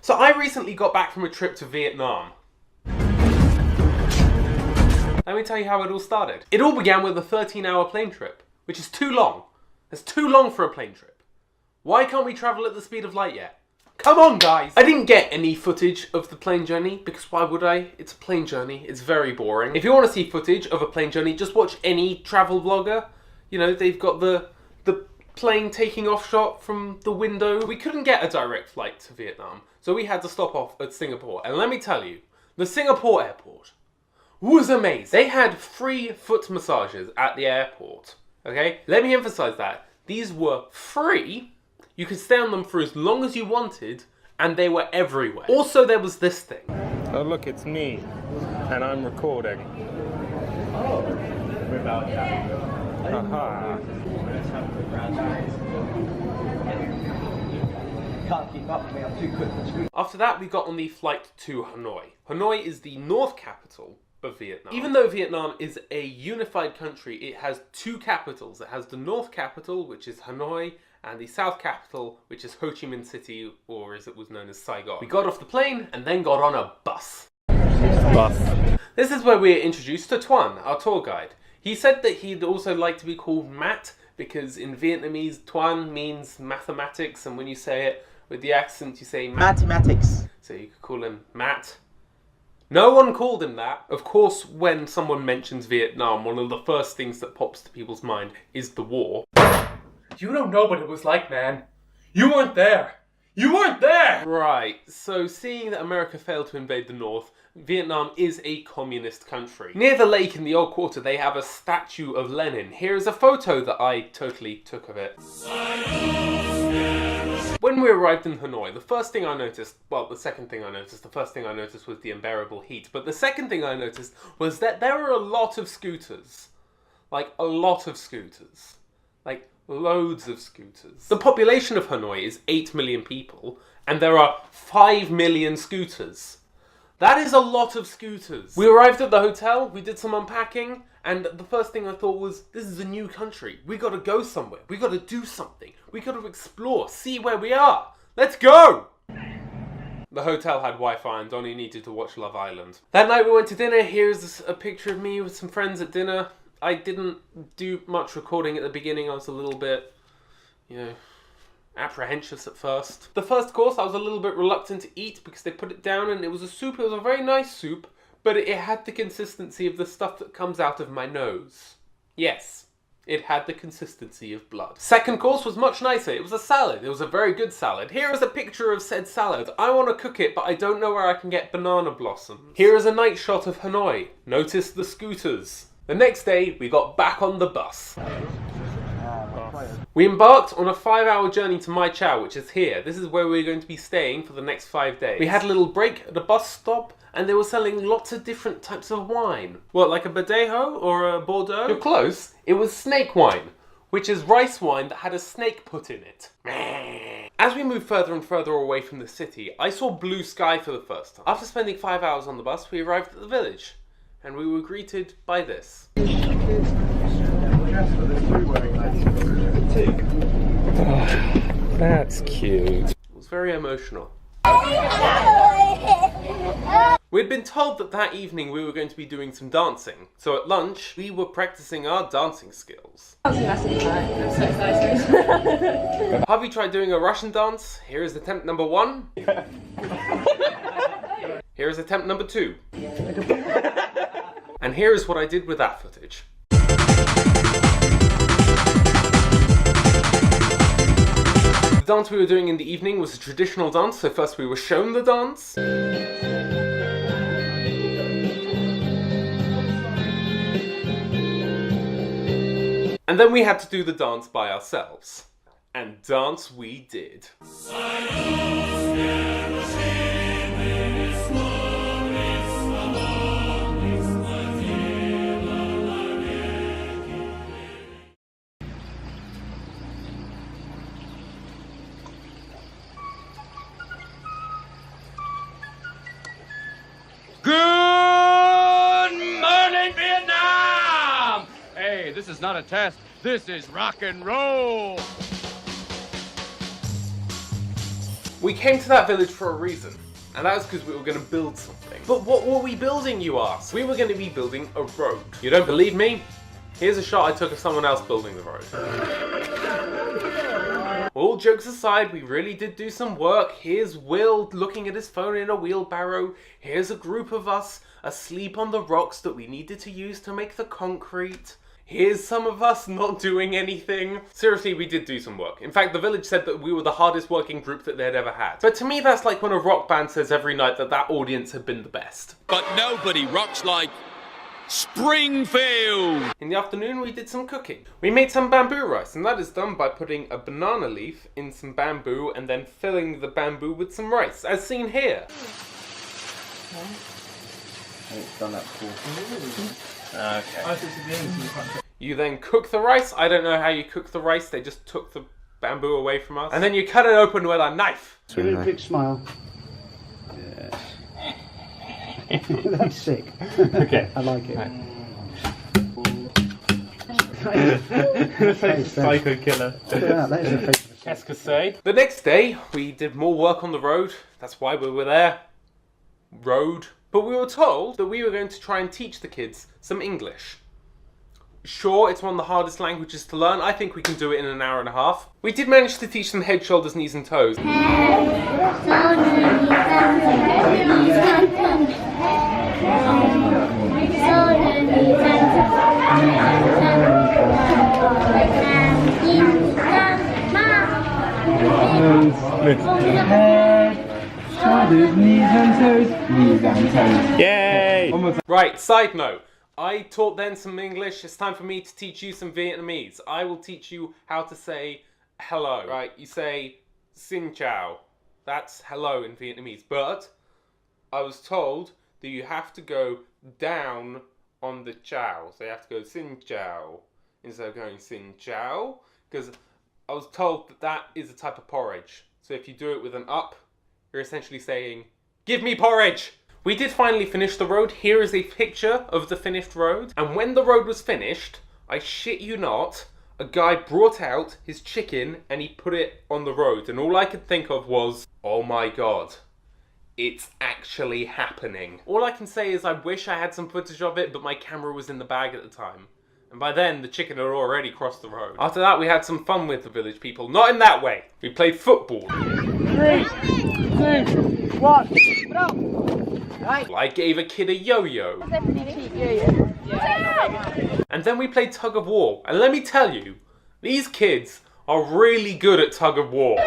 So I recently got back from a trip to Vietnam. Let me tell you how it all started. It all began with a 13-hour plane trip, which is too long. It's too long for a plane trip. Why can't we travel at the speed of light yet? Come on, guys! I didn't get any footage of the plane journey, because why would I? It's a plane journey. It's very boring. If you want to see footage of a plane journey, just watch any travel vlogger. You know, they've got the plane taking off shot from the window. We couldn't get a direct flight to Vietnam, so we had to stop off at Singapore. And let me tell you, the Singapore airport was amazing. They had free foot massages at the airport. Okay? Let me emphasize that. These were free. You could stay on them for as long as you wanted, and they were everywhere. Also, there was this thing. Oh look, it's me, and I'm recording. Oh, we're about to. Haha. Can't keep up with me, I'm too quick for screen. After that, we got on the flight to Hanoi. Hanoi is the north capital of Vietnam. Even though Vietnam is a unified country, it has two capitals. It has the north capital, which is Hanoi, and the south capital, which is Ho Chi Minh City, or as it was known as Saigon. We got off the plane and then got on a bus. This is where we're introduced to Tuan, our tour guide. He said that he'd also like to be called Matt, because in Vietnamese, Tuan means mathematics, and when you say it with the accent, you say Mathematics. So you could call him Matt. No one called him that. Of course, when someone mentions Vietnam, one of the first things that pops to people's mind is the war. You don't know what it was like, man. You weren't there. You weren't there! Right, so seeing that America failed to invade the North, Vietnam is a communist country. Near the lake in the Old Quarter, they have a statue of Lenin. Here is a photo that I totally took of it. When we arrived in Hanoi, the first thing I noticed, well, the second thing I noticed, the first thing I noticed was the unbearable heat. But the second thing I noticed was that there were a lot of scooters. Like, a lot of scooters. Like, loads of scooters. The population of Hanoi is 8 million people, and there are 5 million scooters. That is a lot of scooters. We arrived at the hotel, we did some unpacking, and the first thing I thought was, this is a new country. We gotta go somewhere. We gotta do something. We gotta explore, see where we are. Let's go! The hotel had Wi-Fi and Donnie needed to watch Love Island. That night we went to dinner. Here's a picture of me with some friends at dinner. I didn't do much recording at the beginning. I was a little bit, apprehensive at first. The first course I was a little bit reluctant to eat because they put it down and it was a soup. It was a very nice soup, but it had the consistency of the stuff that comes out of my nose. Yes, it had the consistency of blood. Second course was much nicer. It was a salad. It was a very good salad. Here is a picture of said salad. I want to cook it, but I don't know where I can get banana blossoms. Here is a night shot of Hanoi. Notice the scooters. The next day, we got back on the bus. We embarked on a 5-hour journey to Mai Chau, which is here. This is where we're going to be staying for the next 5 days. We had a little break at a bus stop, and they were selling lots of different types of wine. What, like a Badejo or a Bordeaux? You're close. It was snake wine, which is rice wine that had a snake put in it. As we moved further and further away from the city, I saw blue sky for the first time. After spending 5 hours on the bus, we arrived at the village, and we were greeted by this. That's cute. It was very emotional. We'd been told that evening we were going to be doing some dancing. So at lunch, we were practicing our dancing skills. I'm so excited. Have you tried doing a Russian dance? Here is attempt number 1. Here is attempt number 2. And here is what I did with that footage. The dance we were doing in the evening was a traditional dance, so first we were shown the dance. And then we had to do the dance by ourselves. And dance we did. Good morning, Vietnam! Hey, this is not a test. This is rock and roll. We came to that village for a reason, and that was because we were going to build something. But what were we building, you ask? We were going to be building a road. You don't believe me? Here's a shot I took of someone else building the road. All jokes aside, we really did do some work. Here's Will looking at his phone in a wheelbarrow. Here's a group of us asleep on the rocks that we needed to use to make the concrete. Here's some of us not doing anything. Seriously, we did do some work. In fact, the village said that we were the hardest working group that they'd ever had. But to me, that's like when a rock band says every night that that audience had been the best. But nobody rocks like Springfield! In the afternoon, we did some cooking. We made some bamboo rice, and that is done by putting a banana leaf in some bamboo and then filling the bamboo with some rice, as seen here. It's done that before. Okay. You then cook the rice. I don't know how you cook the rice. They just took the bamboo away from us. And then you cut it open with a knife. Give it a quick smile. Yeah. That's sick. Okay. I like it. Psycho killer. Look at that. That is a face. Escasade. The next day, we did more work on the road. That's why we were there. Road. But we were told that we were going to try and teach the kids some English. Sure, it's one of the hardest languages to learn. I think we can do it in an hour and a half. We did manage to teach them head, shoulders, knees and toes. Shoulders, knees and toes. Knees and toes. Yay! Right, side note. I taught them some English. It's time for me to teach you some Vietnamese. I will teach you how to say hello. Right, you say xin chào. That's hello in Vietnamese. But I was told that you have to go down on the chow. So you have to go xin chào instead of going xin chào. Because I was told that that is a type of porridge. So if you do it with an up, you're essentially saying, give me porridge! We did finally finish the road. Here is a picture of the finished road. And when the road was finished, I shit you not, a guy brought out his chicken and he put it on the road. And all I could think of was, oh my god, it's actually happening. All I can say is I wish I had some footage of it, but my camera was in the bag at the time. And by then, the chicken had already crossed the road. After that, we had some fun with the village people. Not in that way. We played football. 3, 2, 1. I gave a kid a yo-yo. And then we played tug of war. And let me tell you, these kids are really good at tug of war.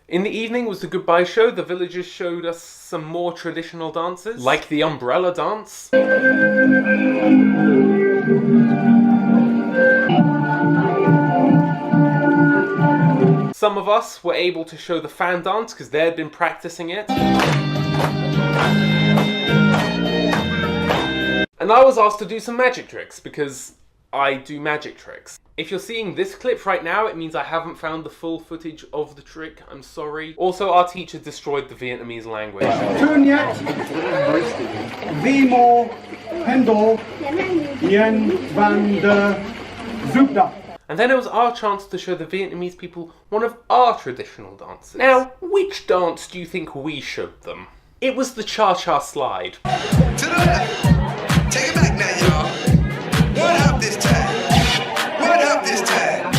In the evening was the goodbye show. The villagers showed us some more traditional dances, like the umbrella dance. Some of us were able to show the fan dance because they had been practicing it. And I was asked to do some magic tricks because I do magic tricks. If you're seeing this clip right now, it means I haven't found the full footage of the trick. I'm sorry. Also, our teacher destroyed the Vietnamese language. Tunyat, Vimo, Hendel, Yen van de Zoopda. And then it was our chance to show the Vietnamese people one of our traditional dances. Now, which dance do you think we showed them? It was the cha-cha slide. To the left. Take it back now, y'all. One up this time. One up this time.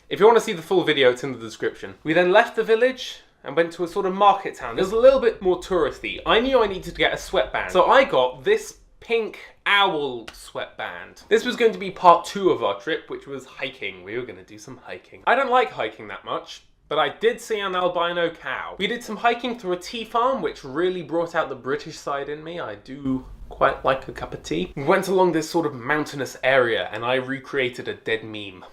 If you want to see the full video, it's in the description. We then left the village and went to a sort of market town. It was a little bit more touristy. I knew I needed to get a sweatband, so I got this pink owl sweatband. This was going to be part 2 of our trip, which was hiking. We were going to do some hiking. I don't like hiking that much, but I did see an albino cow. We did some hiking through a tea farm, which really brought out the British side in me. I do quite like a cup of tea. We went along this sort of mountainous area, and I recreated a dead meme.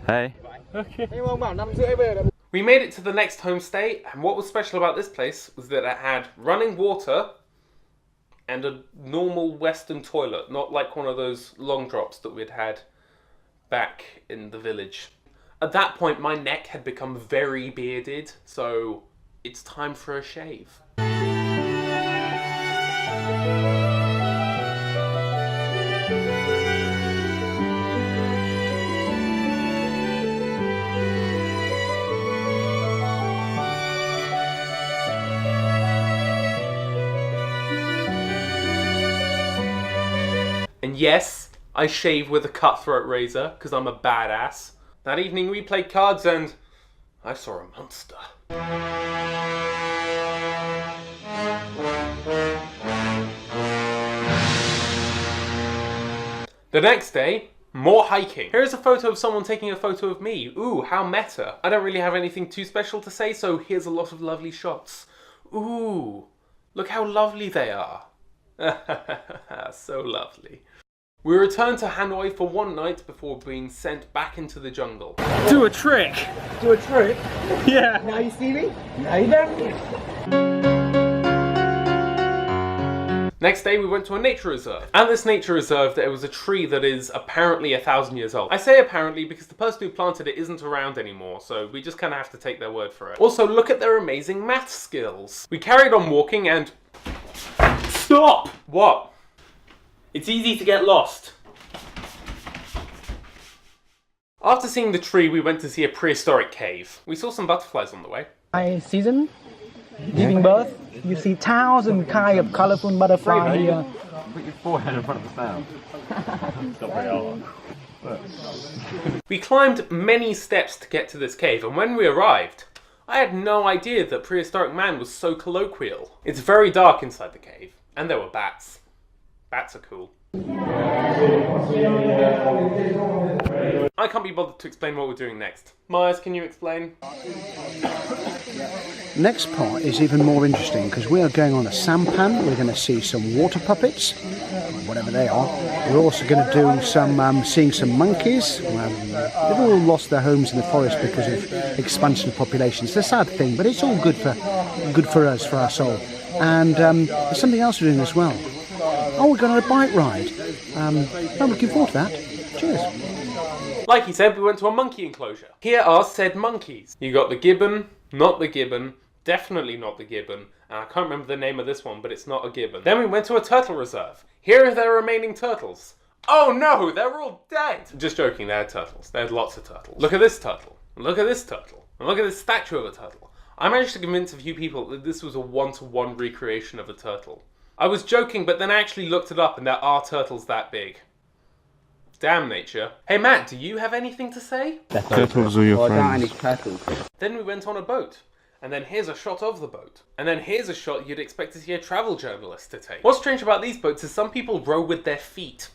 Hey. We made it to the next homestay, and what was special about this place was that it had running water and a normal Western toilet, not like one of those long drops that we'd had back in the village. At that point, my neck had become very bearded, so it's time for a shave. And yes, I shave with a cutthroat razor, because I'm a badass. That evening we played cards and I saw a monster. The next day, more hiking. Here is a photo of someone taking a photo of me. Ooh, how meta. I don't really have anything too special to say, so here's a lot of lovely shots. Ooh, look how lovely they are. So lovely. We returned to Hanoi for one night before being sent back into the jungle. Do a trick! Do a trick? Yeah! Now you see me? Now you don't. Next day we went to a nature reserve. At this nature reserve there was a tree that is apparently 1,000 years old. I say apparently because the person who planted it isn't around anymore, so we just kind of have to take their word for it. Also, look at their amazing math skills. We carried on walking and... Stop! What? It's easy to get lost. After seeing the tree, we went to see a prehistoric cave. We saw some butterflies on the way. High season, giving birth. You see thousands kind of colorful butterfly here. Put your forehead in front of the sound. Not very hard. We climbed many steps to get to this cave, and when we arrived, I had no idea that prehistoric man was so colloquial. It's very dark inside the cave, and there were bats. Bats are cool. I can't be bothered to explain what we're doing next. Myers, can you explain? Next part is even more interesting because we are going on a sampan. We're going to see some water puppets, whatever they are. We're also going to do some seeing some monkeys. They've all lost their homes in the forest because of expansion of population. It's a sad thing, but it's all good for us, for our soul. And there's something else we're doing as well. Oh, we're going on a bike ride. I'm looking forward to that. Cheers. Like he said, we went to a monkey enclosure. Here are said monkeys. You got the gibbon, not the gibbon, definitely not the gibbon, and I can't remember the name of this one, but it's not a gibbon. Then we went to a turtle reserve. Here are their remaining turtles. Oh no, they're all dead! Just joking, they had turtles. They had lots of turtles. Look at this turtle. Look at this turtle. And look at this statue of a turtle. I managed to convince a few people that this was a one-to-one recreation of a turtle. I was joking, but then I actually looked it up and there are turtles that big. Damn nature. Hey Matt, do you have anything to say? Turtles are your friends. Then we went on a boat. And then here's a shot of the boat. And then here's a shot you'd expect to see a travel journalist to take. What's strange about these boats is some people row with their feet.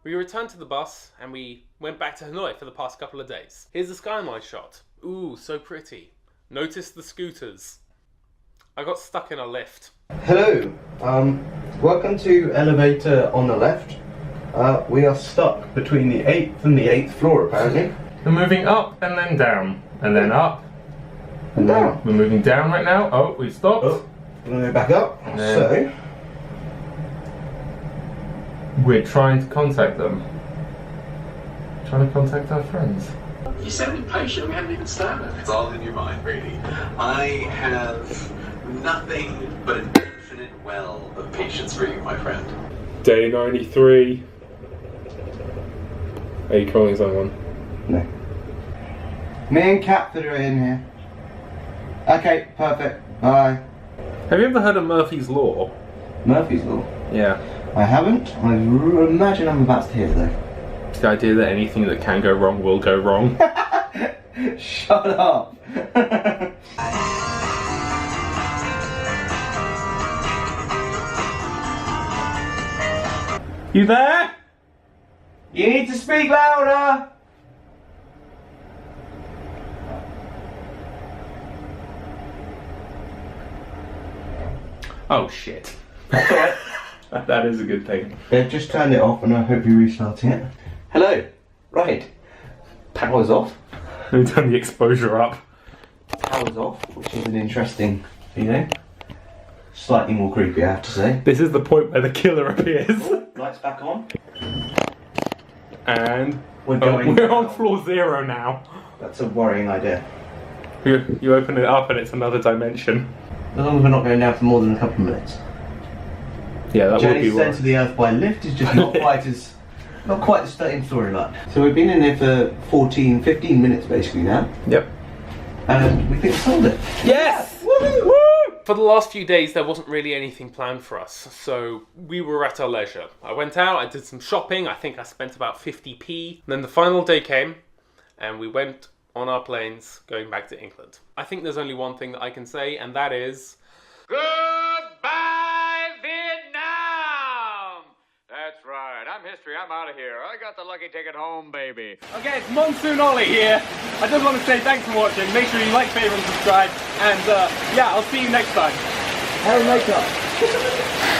We returned to the bus and we went back to Hanoi for the past couple of days. Here's the skyline shot. Ooh, so pretty. Notice the scooters. I got stuck in a lift. Hello, welcome to elevator on the left. We are stuck between the 8th and the 8th floor apparently. We're moving up and then down, and then up. And down. We're moving down right now. Oh, we stopped. Oh, we're going to go back up. So, we're trying to contact them. Trying to contact our friends. You sound impatient, we haven't even started. It's all in your mind, Brady. I have nothing but an infinite well of patience for you, my friend. Day 93. Are you calling someone? no. Me and Catford are in here. Okay, perfect. Bye. Have you ever heard of Murphy's Law? Murphy's Law? Yeah. I haven't. I imagine I'm about to hear though. The idea that anything that can go wrong will go wrong. Shut up. You there? You need to speak louder. Oh shit. That is a good thing. They've just turned it off and I hope you're restarting it. Hello. Right. Power's off. We've done the exposure up. Power's off, which is an interesting feeling. Slightly more creepy, I have to say. This is the point where the killer appears. Lights back on. And We're on floor 0 now. That's a worrying idea. You open it up and it's another dimension. As long as we're not going down for more than a couple of minutes. Yeah, that would be Journey sent to the Earth by lift is just not quite the same storyline. So we've been in here for 15 minutes basically now. Yep. And we think we solved it. Yes! Woo! For the last few days, there wasn't really anything planned for us, so we were at our leisure. I went out, I did some shopping, I think I spent about 50p. Then the final day came, and we went on our planes going back to England. I think there's only one thing that I can say, and that is... Goodbye, Vietnam! That's right. I'm history. I'm out of here. I got the lucky ticket home, baby. Okay, it's Monsoon Ollie here. I just want to say thanks for watching. Make sure you like, favorite, and subscribe. And yeah, I'll see you next time. Hair and makeup.